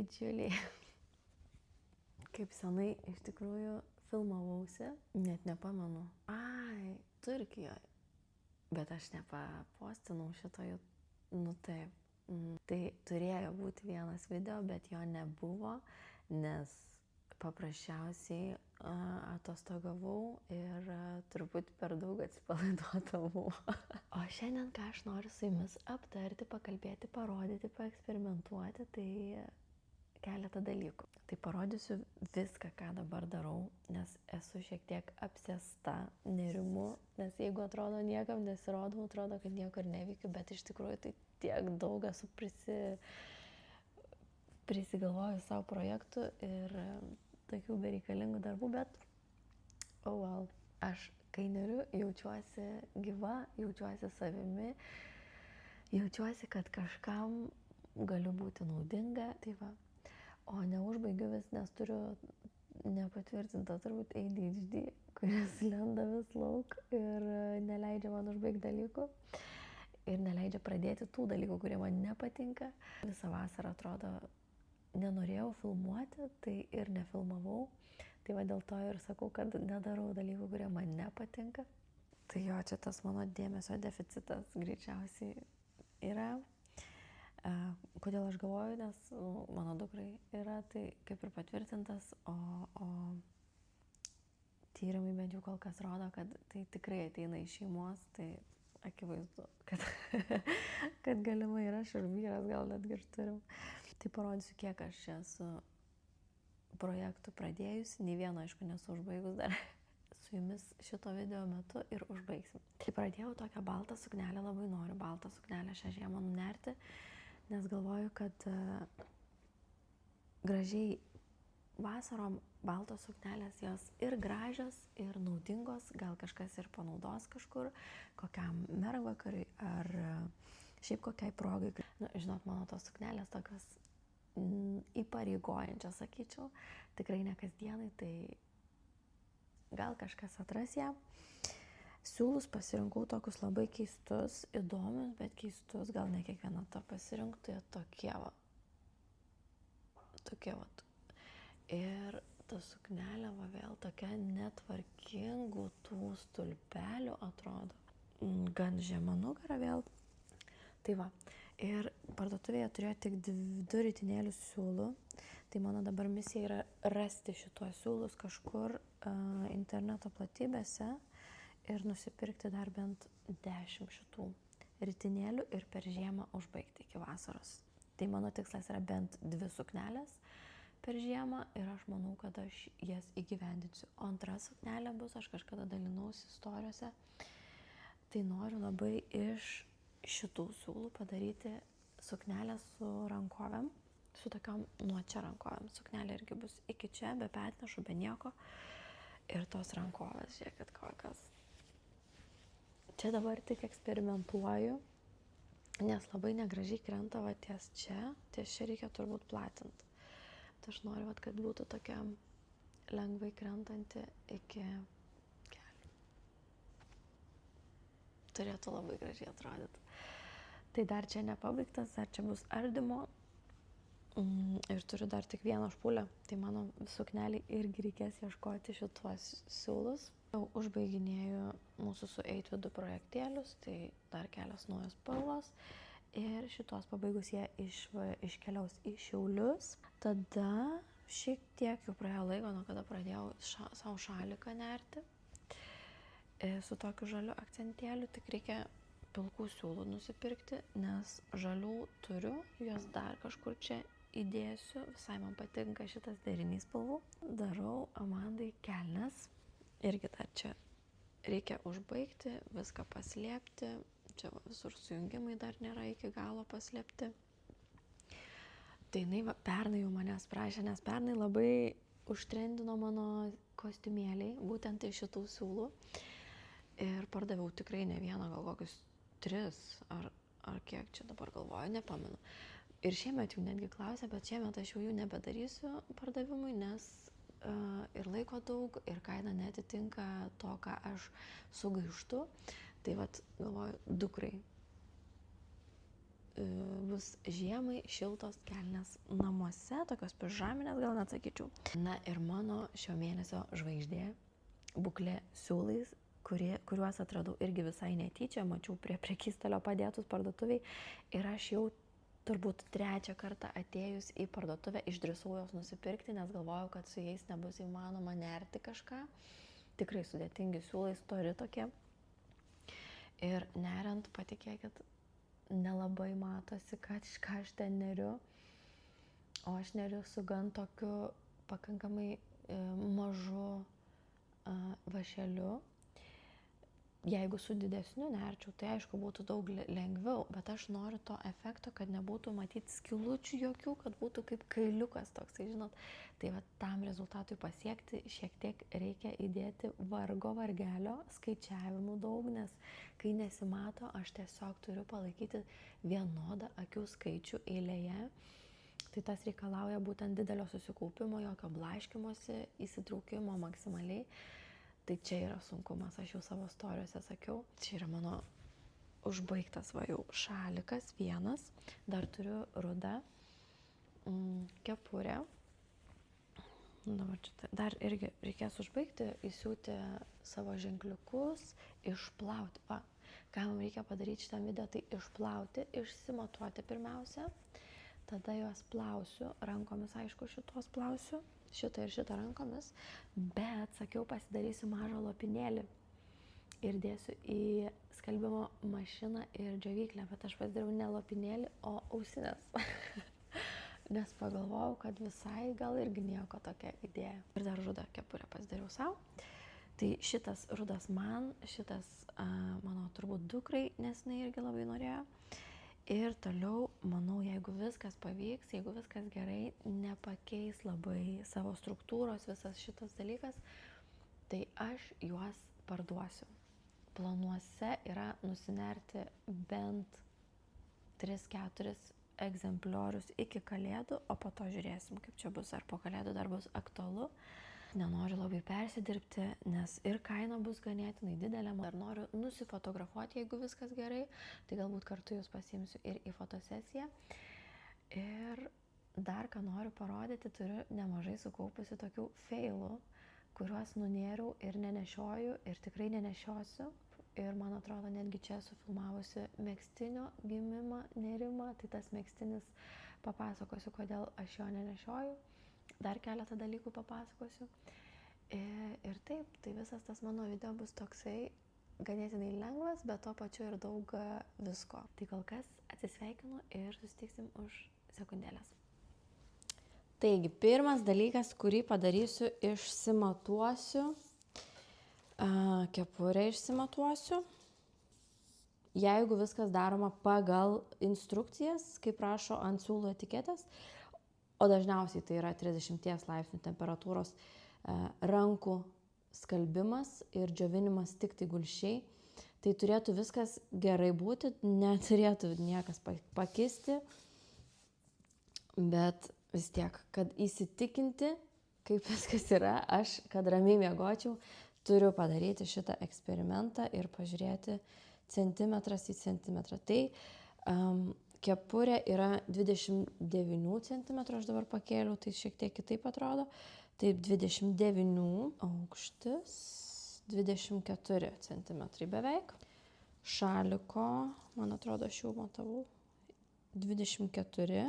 bičiuliai. Kaip senai iš tikrųjų filmavausi, net nepamenu. Ai, Turkijoje. Bet aš nepapostinau šito, nu taip. Tai turėjo būti vienas video, bet jo nebuvo, nes paprasčiausiai atostogavau ir truputį per daug atsipalaiduotavau. O šiandien ką aš noriu su jumis aptarti, pakalbėti, parodyti, paeksperimentuoti, tai keletą dalykų. Tai parodysiu viską, ką dabar darau, nes esu šiek tiek apsėsta, nerimu, nes jeigu atrodo niekam nesirodau, atrodo, kad niekur neveikiu, bet iš tikrųjų tai tiek daug esu prisigalvoju savo projektų ir tokių bereikalingų darbų, bet aš kai neriu, jaučiuosi gyva, jaučiuosi savimi, jaučiuosi, kad kažkam galiu būti naudinga, tai va. O neužbaigiu vis, nes turiu nepatvirtintą turbūt ADHD, kuris lenda vis lauk ir neleidžia man užbaigti dalykų ir neleidžia pradėti tų dalykų, kurie man nepatinka. Visą vasarą atrodo nenorėjau filmuoti, tai ir nefilmavau. Tai va dėl to ir sakau, kad nedarau dalykų, kurie man nepatinka. Tai jo, čia tas mano dėmesio deficitas greičiausiai yra. Kodėl aš galvoju, nes mano dukrai yra, tai kaip ir patvirtintas, o tyrimai bent jau kol kas rodo, kad tai tikrai ateina iš šeimos, tai akivaizdu, kad galimai ir aš ir vyras gal netgi ir turim. Tai parodysiu, kiek aš esu projektų pradėjusi, nei vieno, aišku, nesu užbaigus dar. Su jumis šito video metu ir užbaigsim. Tai pradėjau tokią baltą suknelę, labai noriu baltą suknelę šią žiemą nunerti, nes galvoju, kad gražiai vasarom baltos suknelės jos ir gražios, ir naudingos, gal kažkas ir panaudos kažkur, kokiam mergvakariui ar šiaip kokiai progai. Nu, žinot, mano tos suknelės tokios įpareigojančios, sakyčiau, tikrai ne kasdienai, tai gal kažkas atras ją. Siūlus pasirinkau tokius labai keistus, įdomius, bet keistus, gal ne kiekvieną tą pasirinktų, jie tokie va. Ir ta suknelė va vėl tokia netvarkingų tų stulpelių atrodo. Gan žema nugara vėl. Tai va, ir parduotuvėje turėjo tik 2 ritinėlių siūlų. Tai mano dabar misija yra rasti šituos siūlus kažkur interneto platybėse ir nusipirkti dar bent 10 šitų ritinėlių ir per žiemą užbaigti iki vasaros. Tai mano tikslas yra bent 2 suknelės per žiemą ir aš manau, kad aš jas įgyvendinsiu. O antra suknelė bus, aš kažkada dalinausi istorijose, tai noriu labai iš šitų siūlų padaryti suknelę su rankovėm, su tokiom nuo čia rankovėm. Suknelė irgi bus iki čia, be petnešų, be nieko. Ir tos rankovės, žiūrėkit kokios. Čia dabar tik eksperimentuoju, nes labai negražiai krenta va ties čia reikia turbūt platinti. Tai aš noriu, kad būtų tokia lengvai krentanti iki kelių. Turėtų labai gražiai atrodyti. Tai dar čia nepabaigtas, dar čia bus ardymo ir turiu dar tik vieną špulę. Tai mano sukneliai irgi reikės ieškoti šituos siūlus. Jau užbaiginėju mūsų su Eitvydu projektėlius, tai dar kelios naujos spalvos. Ir šitos pabaigus jie iškeliaus į Šiaulius. Tada šiek tiek jau praėjo laiko, nuo kada pradėjau savo šaliką nerti. Su tokiu žaliu akcentėliu tik reikia pilkų siūlų nusipirkti, nes žalių turiu, juos dar kažkur čia įdėsiu. Visai man patinka šitas derinys spalvų. Darau Amandai kelnes. Irgi dar čia reikia užbaigti, viską paslėpti. Čia visur sujungimai dar nėra iki galo paslėpti. Tai jinai pernai jau manęs prašė, nes pernai labai užtrendino mano kostiumėliai, būtent iš šitų siūlų. Ir pardaviau tikrai ne vieną, gal kokius 3 ar kiek čia dabar galvoju, nepamenu. Ir šiemet jau netgi klausė, bet šiemet aš jau jų nebedarysiu pardavimui, nes ir laiko daug, ir kaina netitinka to, ką aš sugaištu. Tai vat galvoju, dukrai bus žiemai šiltos kelnes namuose, tokios pižaminės gal net sakyčiau. Na ir mano šio mėnesio žvaigždė Būklė siūlais, kuriuos atradau irgi visai netyčia, mačiau prie prekystalio padėtus parduotuviai ir aš jau turbūt 3 kartą atėjus į parduotuvę išdrįsau jos nusipirkti, nes galvojau, kad su jais nebus įmanoma nerti kažką. Tikrai sudėtingi siūlai, stori tokie. Ir neriant, patikėkit, nelabai matosi, ką aš ten neriu. O aš neriu su gan tokiu pakankamai mažu vašeliu. Jeigu su didesniu nerčiau, tai aišku būtų daug lengviau, bet aš noriu to efekto, kad nebūtų matyti skilučių jokių, kad būtų kaip kailiukas toksai, žinot. Tai va tam rezultatui pasiekti šiek tiek reikia įdėti vargelio, skaičiavimų daug, nes kai nesimato, aš tiesiog turiu palaikyti vienodą akių skaičių eilėje. Tai tas reikalauja būtent didelio susikaupimo, jokio blaškymosi, įsitraukimo maksimaliai. Tai čia yra sunkumas, aš jau savo storiuose sakiau. Čia yra mano užbaigtas jau šalikas vienas. Dar turiu rudą kepurę. Dabar čia dar irgi reikės užbaigti, įsiūti savo ženkliukus, išplauti. Va, ką man reikia padaryti šitam video, tai išplauti, išsimatuoti pirmiausia. Tada juos plausiu, rankomis aišku šitos plausiu. Šitą ir šitą rankomis, bet, sakiau, pasidarysiu mažą lopinėlį ir dėsiu į skalbimo mašiną ir džiovyklę, bet aš pasidariau ne lopinėlį, o ausinės. Nes pagalvojau, kad visai gal irgi nieko tokia idėja. Ir dar rudą kepurę pasidariau savo. Tai šitas rudas man, šitas mano turbūt dukrai, nes jinai irgi labai norėjo. Ir toliau, manau, jeigu viskas pavyks, jeigu viskas gerai, nepakeis labai savo struktūros visas šitas dalykas, tai aš juos parduosiu. Planuose yra nusinerti bent 3-4 egzempliorius iki kalėdų, o po to žiūrėsim, kaip čia bus, ar po kalėdų dar bus aktualu. Nenoriu labai persidirbti, nes ir kaina bus ganėtinai didelė. Dar noriu nusifotografuoti, jeigu viskas gerai, tai galbūt kartu jūs pasiimsiu ir į fotosesiją. Ir dar ką noriu parodyti, turiu nemažai sukaupusi tokių failų, kuriuos nunėriau ir nenešioju ir tikrai nenešiosiu. Ir man atrodo, netgi čia esu filmavusi megztinio gimimą, nėrimą, tai tas megztinis papasakosiu, kodėl aš jo nenešioju. Dar keletą dalykų papasakosiu. Ir taip, tai visas tas mano video bus toksai ganėtinai lengvas, bet to pačiu ir daug visko. Tai kol kas atsisveikinu ir susitiksim už sekundėlės. Taigi, pirmas dalykas, kurį padarysiu, išsimatuosiu. Kepurę išsimatuosiu. Jeigu viskas daroma pagal instrukcijas, kaip rašo ant siūlų etiketės, o dažniausiai tai yra 30 laipsnių temperatūros rankų skalbimas ir džiovinimas tik tai gulsčiai, tai turėtų viskas gerai būti, neturėtų niekas pakisti, bet vis tiek, kad įsitikinti, kaip viskas yra, aš, kad ramiai miegočiau, turiu padaryti šitą eksperimentą ir pažiūrėti centimetras į centimetrą. Tai kepurė yra 29 cm, aš dabar pakėliau, tai šiek tiek kitaip atrodo. Taip, 29 aukštis, 24 cm beveik. Šaliko, man atrodo, aš jau matavau, 24,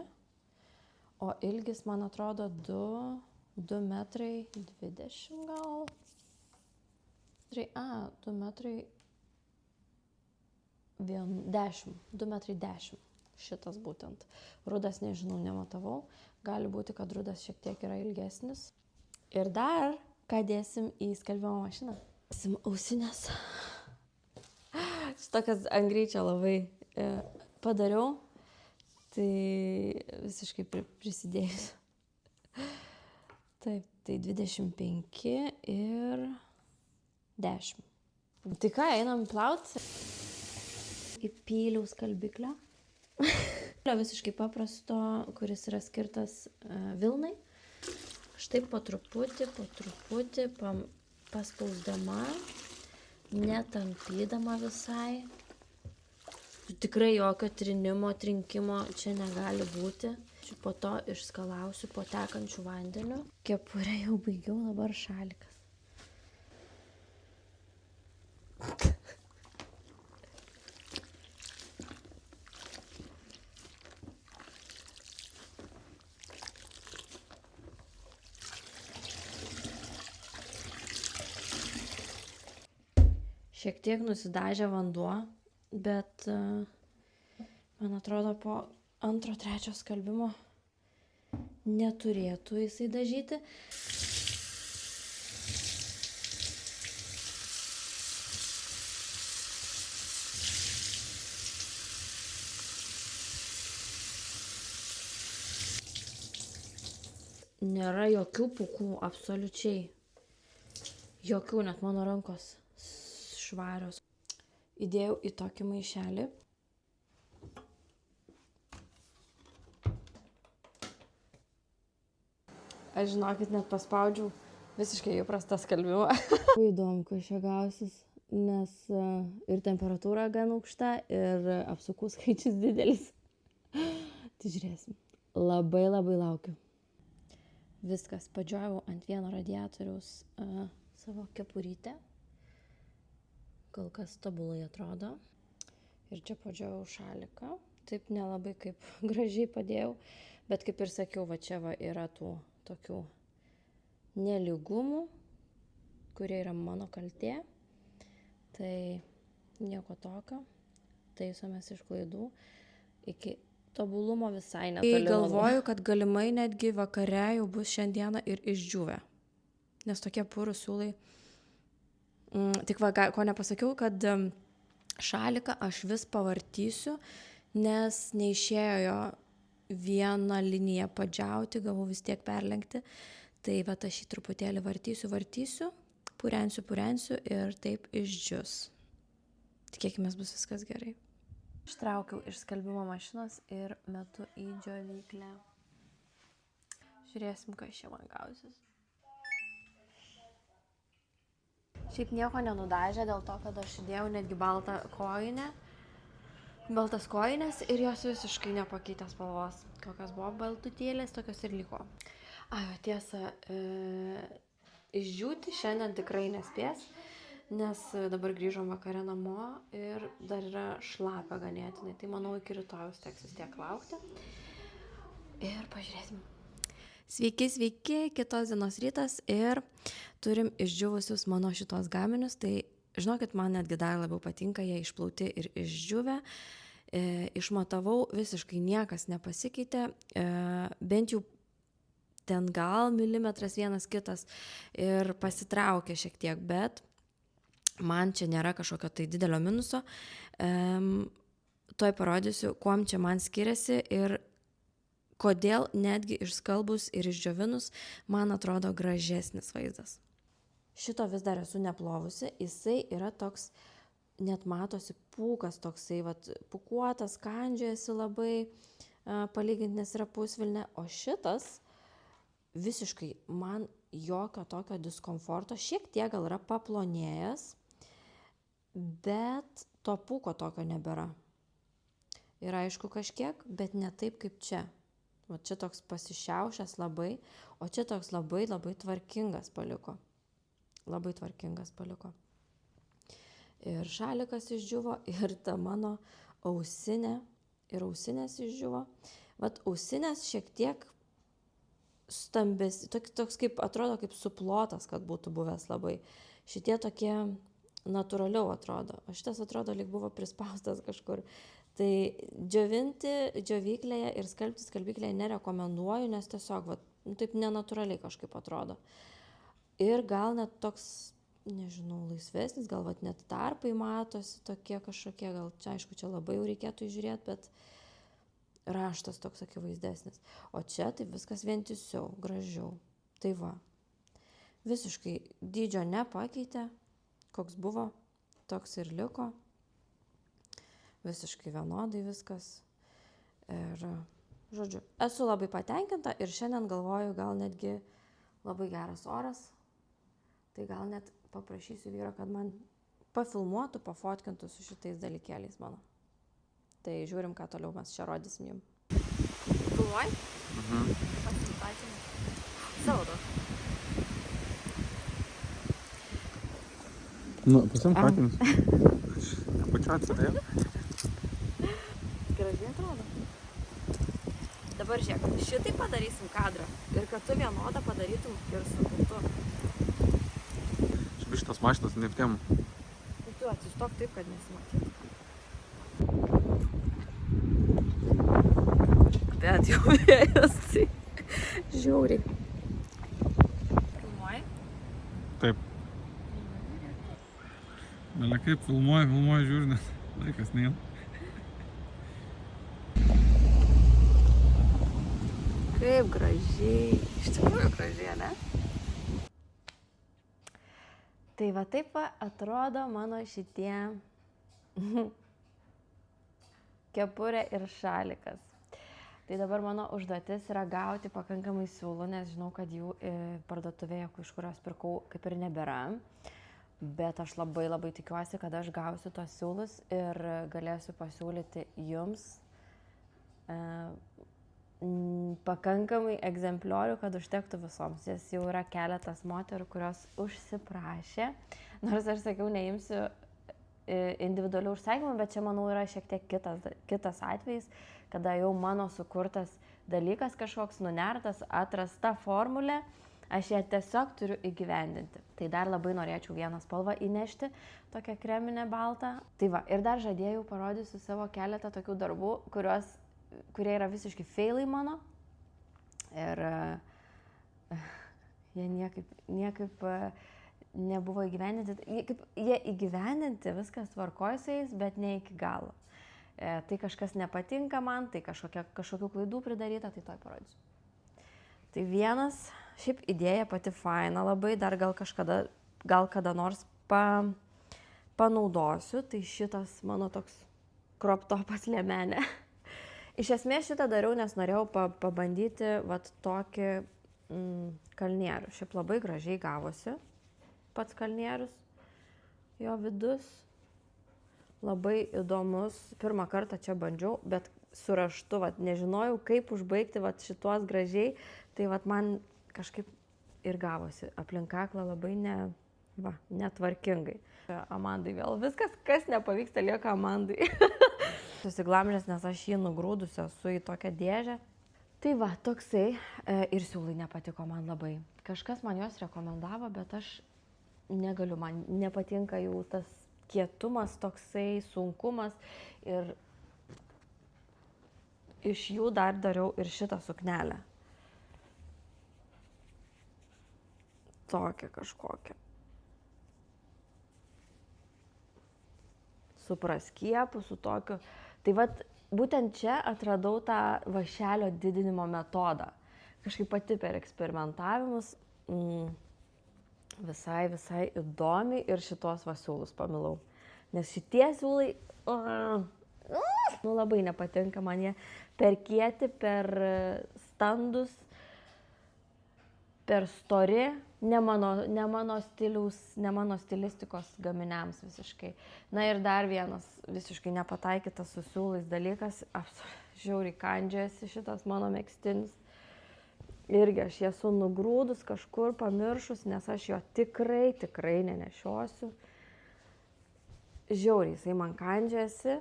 o ilgis, man atrodo, 2 metrai 20 gal. 2 metrai 10, 2 metrai 10. Šitas būtent. Rudas, nežinau, nematavau. Gali būti, kad rudas šiek tiek yra ilgesnis. Ir dar, ką dėsim į skalbimo mašiną? Dėsim ausinės. Šitokias ant greičio labai padariau. Tai visiškai prisidėjus. Taip, tai 25 ir 10. Tai ką, einam plauti? Įpyliau skalbiklio. Visiškai paprasto, kuris yra skirtas vilnai. Štai po truputį paspausdama, netampydama visai. Tikrai jokio trinimo, trinkimo čia negali būti. Po to išskalausiu po tekančių vandeniu. Kepurę jau baigiau, dabar šalikas. Šiek tiek nusidažė vanduo, bet man atrodo po 2-3 skalbimo neturėtų jisai dažyti. Nėra jokių pūkų, absoliučiai. Jokių, net mano rankos švarios. Įdėjau į tokį maišelį. Aš žinokit, net paspaudžiau visiškai įprastą skalbimą. Įdomu, kas čia gausis, nes ir temperatūra gan aukšta, ir apsukų skaičius didelis. Tai žiūrėsim. Labai laukiu. Viskas, padžiojau ant vieno radiatoriaus savo kepurytę. Kol kas tobulai atrodo. Ir čia padžiojau šaliką. Taip nelabai kaip gražiai padėjau. Bet kaip ir sakiau, va čia va yra tų tokių nelygumų, kurie yra mano kaltė. Tai nieko tokio. Taisomės iš klaidų. Iki tobulumo visai netoli. Galvoju, kad galimai netgi vakare jau bus šiandieną ir išdžiūvę. Nes tokie purūs siūlai. Tik va, ko nepasakiau, kad šaliką aš vis pavartysiu, nes neišėjo jo vieną liniją padžiauti, gavau vis tiek perlenkti. Tai va, aš jį truputėlį vartysiu, purensiu ir taip išdžius. Tikėkime, bus viskas gerai. Ištraukiau iš skalbimo mašinos ir metu į džiovyklę. Žiūrėsim, kas čia man gausis. Šiaip nieko nenudažė dėl to, kad aš įdėjau netgi baltas kojines ir jos visiškai nepakeitė spalvos. Kokios buvo baltutėlės, tokios ir liko. Tiesa, išdžiūti šiandien tikrai nespės, nes dabar grįžom vakare namo ir dar yra šlapia ganėtinai. Tai manau, iki rytojaus teks vis tiek laukti. Ir pažiūrėsim. Sveiki, kitos dienos rytas ir turim išdžiūvusius mano šitos gaminius. Tai žinokit, man netgi dar labiau patinka, jie išplauti ir išdžiūvę. Išmatavau, visiškai niekas nepasikeitė, bent jau ten gal milimetras vienas kitas ir pasitraukė šiek tiek, bet man čia nėra kažkokio tai didelio minuso. Tuoj parodysiu, kuom čia man skiriasi ir kodėl netgi išskalbus ir išdžiovinus man atrodo gražesnis vaizdas. Šito vis dar esu neplovusi, jisai yra toks, net matosi pūkas toksai, vat, pūkuotas, kandžiojasi labai, palyginti, nes yra pusvilnė, o šitas visiškai man jokio tokio diskomforto, šiek tiek gal yra paplonėjęs, bet to pūko tokio nebėra. Yra aišku kažkiek, bet ne taip kaip čia. O čia toks pasišiaušęs labai, o čia toks labai tvarkingas paliko. Labai tvarkingas paliko. Ir šalikas išdžiuvo, ir ta mano ausinė, ir ausinės išdžiuvo. Vat ausinės šiek tiek stambes, toks kaip, atrodo kaip suplotas, kad būtų buvęs labai. Šitie tokie natūraliau atrodo, o šitas atrodo lyg buvo prispaustas kažkur. Tai džiovinti džiovyklėje ir skalbti skalbyklėje nerekomenduoju, nes tiesiog taip nenatūraliai kažkaip atrodo. Ir gal net toks, nežinau, laisvesnis, gal net tarpai matosi tokie kažkokie, gal čia, aišku, čia labai jau reikėtų įžiūrėti, bet raštas toks akivaizdesnis. O čia tai viskas vientisiau, gražiau. Tai va, visiškai dydžio nepakeitė, koks buvo, toks ir liko. Visiškai vienodai viskas. Ir, žodžiu, esu labai patenkinta ir šiandien galvoju, gal netgi labai geras oras. Tai gal net paprašysiu vyro, kad man pafilmuotų, pafotkintų su šitais dalykėliais mano. Tai žiūrim, ką toliau mes čia rodysim jums. Filmuoj? Pasimpatinį. Savo daug. Nu, pasimk akinius. Pačiu atsirėjo. Gražiai atrodo. Dabar žiūrėk, šitai padarysim kadrą. Ir kad tu vienodą padarytum ir su kitu. Šitas mašinas neaptėm. Tai tu atsistok taip, kad nesimatytų. Bet jau vėjas, tai žiauriai. Filmuoji? Taip. Bele kaip filmuoju, žiūri, nes laikas neina. Kaip gražiai. Iš tikrųjų gražiai, ne? Tai va taip va atrodo mano šitie kepurė ir šalikas. Tai dabar mano užduotis yra gauti pakankamai siūlų, nes žinau, kad jų parduotuvėje, iš kurios pirkau, kaip ir nebėra. Bet aš labai tikiuosi, kad aš gausiu tos siūlus ir galėsiu pasiūlyti jums pakankamai egzempliorių, kad užtektų visoms. Jas jau yra keletas moterų, kurios užsiprašė. Nors aš sakiau, neimsiu individualių užsakymų, bet čia, manau, yra šiek tiek kitas atvejis, kada jau mano sukurtas dalykas kažkoks nunertas, atrasta formulė, aš ją tiesiog turiu įgyvendinti. Tai dar labai norėčiau vieną spalvą įnešti, tokią kreminę baltą. Tai va, ir dar žadėjau parodysiu savo keletą tokių darbų, kurie yra visiškai failai mano. Ir jie niekaip nebuvo įgyvendinti. Jie įgyvendinti, viskas tvarkoja su jais, bet ne iki galo. Tai kažkas nepatinka man, tai kažkokių klaidų pridaryta, tai toj parodysiu. Tai vienas, šiaip idėja pati faina labai, dar gal kada nors panaudosiu, tai šitas mano toks crop topas liemenė. Iš esmės šitą dariau, nes norėjau pabandyti vat tokį kalnierių. Šiaip labai gražiai gavosi pats kalnierius, jo vidus. Labai įdomus. Pirmą kartą čia bandžiau, bet su raštu, vat, nežinojau, kaip užbaigti vat, šituos gražiai. Tai vat, man kažkaip ir gavosi. Aplink kaklą labai netvarkingai. Amandai vėl. Viskas, kas nepavyksta, lieka Amandai. Susiglamžęs, nes aš jį nugrūdusi esu į tokią dėžę. Tai va, toksai. Ir siūlai nepatiko man labai. Kažkas man juos rekomendavo, bet aš negaliu, man nepatinka jau tas kietumas, toksai sunkumas. Ir iš jų dar dariau ir šitą suknelę. Tokią kažkokią. Su praskiepu, su tokiu. Tai vat, būtent čia atradau tą vąšelio didinimo metodą. Kažkaip pati per eksperimentavimus visai įdomi ir šitos siūlus pamilau. Nes šitie siūlai labai nepatinka man, jie per kieti, per standus, per stori, ne mano stiliaus, ne mano stilistikos gaminiams visiškai. Na ir dar vienas visiškai nepataikytas su siūlais dalykas, žiauriai kandžiasi šitas mano megztinis. Irgi aš esu nugrūdus kažkur pamiršus, nes aš jo tikrai nenešiosiu. Žiauriai jisai man kandžiasi.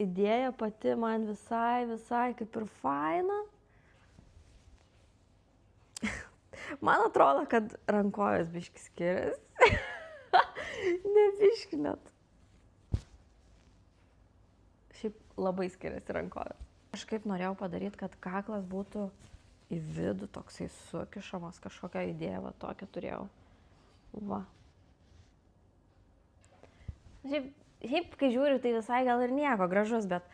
Idėja pati man visai kaip ir faina. Man atrodo, kad rankovės biški skiriasi. Ne biški net. Šiaip labai skiriasi rankovės. Aš kaip norėjau padaryti, kad kaklas būtų į vidų toksai sukišamas, kažkokią idėją, va tokią turėjau. Va. Šiaip, kai žiūriu, tai visai gal ir nieko gražus, bet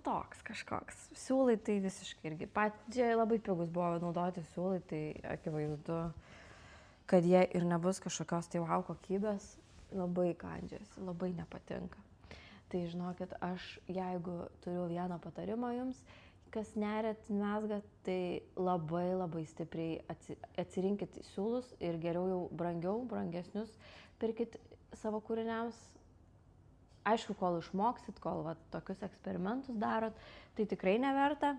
toks kažkoks. Siūlai tai visiškai irgi. Čia labai pigus buvo naudoti siūlai, tai akivaizdu, kad jie ir nebus kažkokios tai wow kokybės. Labai kandžiasi, labai nepatinka. Tai žinokit, aš jeigu turiu vieną patarimą jums, kas neriat mezga, tai labai stipriai atsirinkit siūlus ir geriau jau brangesnius pirkit savo kūriniams, Aišku, kol išmoksit, kol va, tokius eksperimentus darot, tai tikrai neverta.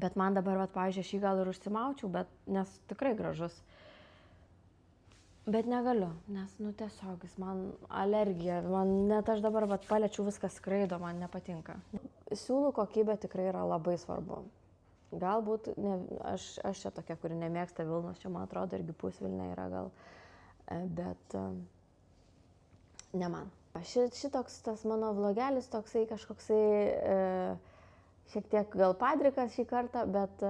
Bet man dabar, va, pavyzdžiui, aš jį gal ir užsimaučiau, nes tikrai gražus. Bet negaliu, nes, tiesiog jis man alergija, net aš dabar va, paliečiu, viskas skraido, man nepatinka. Siūlų kokybė tikrai yra labai svarbu. Galbūt, aš čia tokia, kuri nemėgsta vilnos, čia man atrodo irgi pusvilnė yra gal, bet ne man. Šitoks tas mano vlogelis toksai kažkoksai šiek tiek gal padrikas šį kartą, bet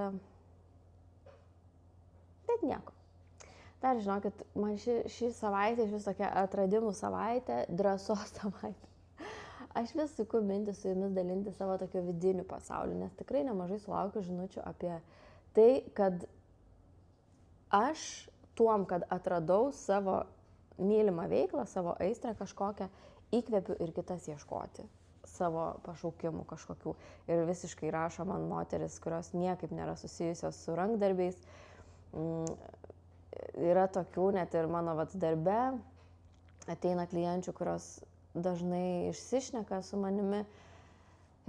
nieko. Dar žinokit, man šį savaitę iš vis tokia atradimų savaitė, drąsos savaitė. Aš vis suku mintį su jumis dalinti savo tokio vidinių pasaulių, nes tikrai nemažai sulaukiu žinučių apie tai, kad aš tuom, kad atradau savo mylimą veiklą, savo aistrą kažkokią, įkvepiu ir kitas ieškoti savo pašaukimų kažkokių. Ir visiškai rašo man moteris, kurios niekaip nėra susijusios su rankdarbiais. Yra tokių, net ir mano darbe, ateina klienčių, kurios dažnai išsišneka su manimi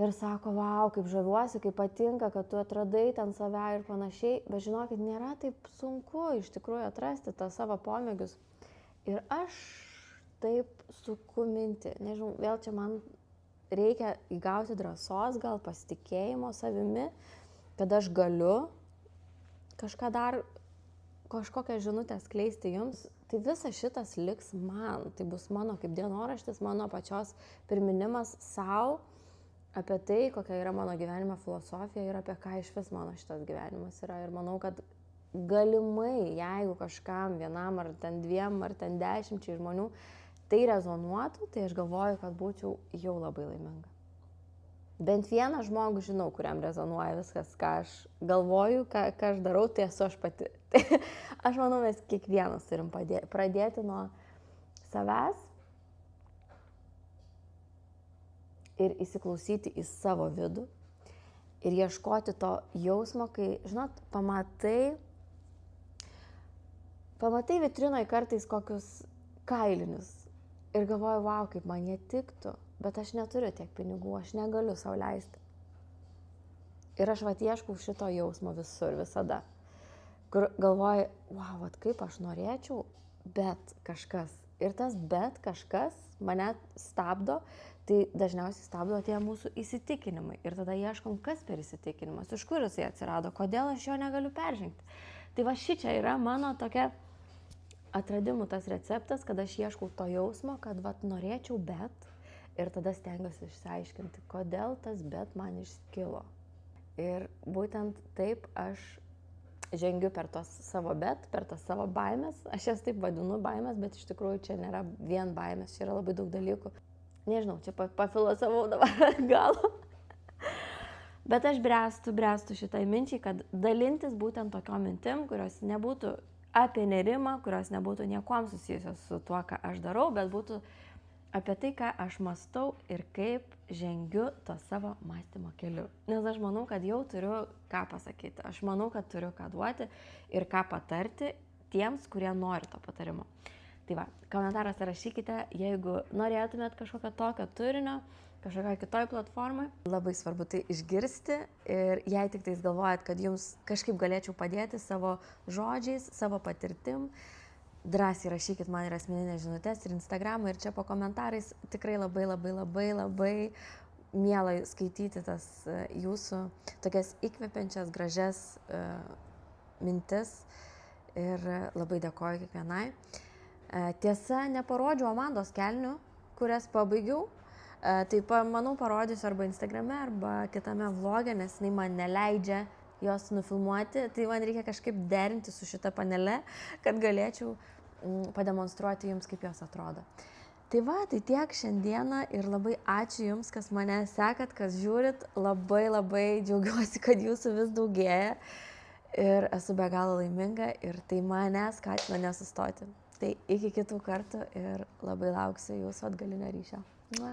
ir sako, vau, kaip žaviuosi, kaip patinka, kad tu atradai ten save ir panašiai. Bet žinokit, nėra taip sunku iš tikrųjų atrasti tą savo pomėgius. Ir aš taip suku mintį, nežinau, vėl čia man reikia įgauti drąsos, gal pasitikėjimo savimi, kad aš galiu kažką dar, kažkokią žinutę skleisti jums. Tai visas šitas liks man, tai bus mano kaip dienoraštis, mano pačios priminimas savo apie tai, kokia yra mano gyvenimo filosofija ir apie ką iš vis mano šitas gyvenimas yra. Ir manau, kad galimai, jeigu kažkam vienam ar ten 2 ar ten 10 žmonių tai rezonuotų, tai aš galvoju, kad būčiau jau labai laiminga. Bent vieną žmogų žinau, kuriam rezonuoja viskas, ką aš galvoju, ką aš darau, tai esu aš pati. Tai aš manau, mes kiekvienas turim pradėti nuo savęs ir įsiklausyti į savo vidų ir ieškoti to jausmo, kai, žinot, pamatai vitrinoje kartais kokius kailinius ir galvoju, vau, kaip man jie tiktų, bet aš neturiu tiek pinigų, aš negaliu sau leisti. Ir aš ieškau šito jausmo visur, visada, kur galvoju, vau, kaip aš norėčiau, bet kažkas. Ir tas bet kažkas mane stabdo, tai dažniausiai stabdo tie mūsų įsitikinimai. Ir tada ieškom, kas per įsitikinimas, iš kur jisai atsirado, kodėl aš jo negaliu peržengti. Tai va šičia yra mano tokia atradimų tas receptas, kad aš ieškau to jausmo, kad norėčiau bet ir tada stengiuosi išsiaiškinti, kodėl tas bet man iškilo. Ir būtent taip aš žengiu per tos savo bet, per tas savo baimės. Aš jas taip vadinu baimės, bet iš tikrųjų čia nėra vien baimės, čia yra labai daug dalykų. Nežinau, čia pafilosofavau dabar galo. Bet aš bręstu šitai minčiai, kad dalintis būtent tokiom mintim, kurios nebūtų apie nerimą, kurios nebūtų niekuom susijusios su tuo, ką aš darau, bet būtų apie tai, ką aš mąstau ir kaip žengiu to savo mąstymo keliu. Nes aš manau, kad jau turiu ką pasakyti. Aš manau, kad turiu ką duoti ir ką patarti tiems, kurie nori to patarimo. Tai va, komentaruose rašykite, jeigu norėtumėt kažkokio tokio turinio, kažkokioj kitoj platformai. Labai svarbu tai išgirsti ir jei tik tais galvojat, kad jums kažkaip galėčiau padėti savo žodžiais, savo patirtim, drąsiai rašykit man ir asmeninės žinutės ir Instagramą ir čia po komentarais tikrai labai mielai skaityti tas jūsų tokias įkvepiančias, gražias mintis ir labai dėkoju kiekvienai. Tiesa, neparodžiau Amandos kelnių, kurias pabaigiau. Tai manau parodysiu arba Instagrame, arba kitame vloge, nes jinai man neleidžia jos nufilmuoti. Tai man reikia kažkaip derinti su šita panele, kad galėčiau pademonstruoti jums, kaip jos atrodo. Tai va, tai tiek šiandieną ir labai ačiū jums, kas mane sekat, kas žiūrit. Labai džiaugiuosi, kad jūsų vis daugėja ir esu be galo laiminga ir tai mane skatina nesustoti. Tai iki kitų kartų ir labai lauksiu jūsų atgalinio ryšio. Mua.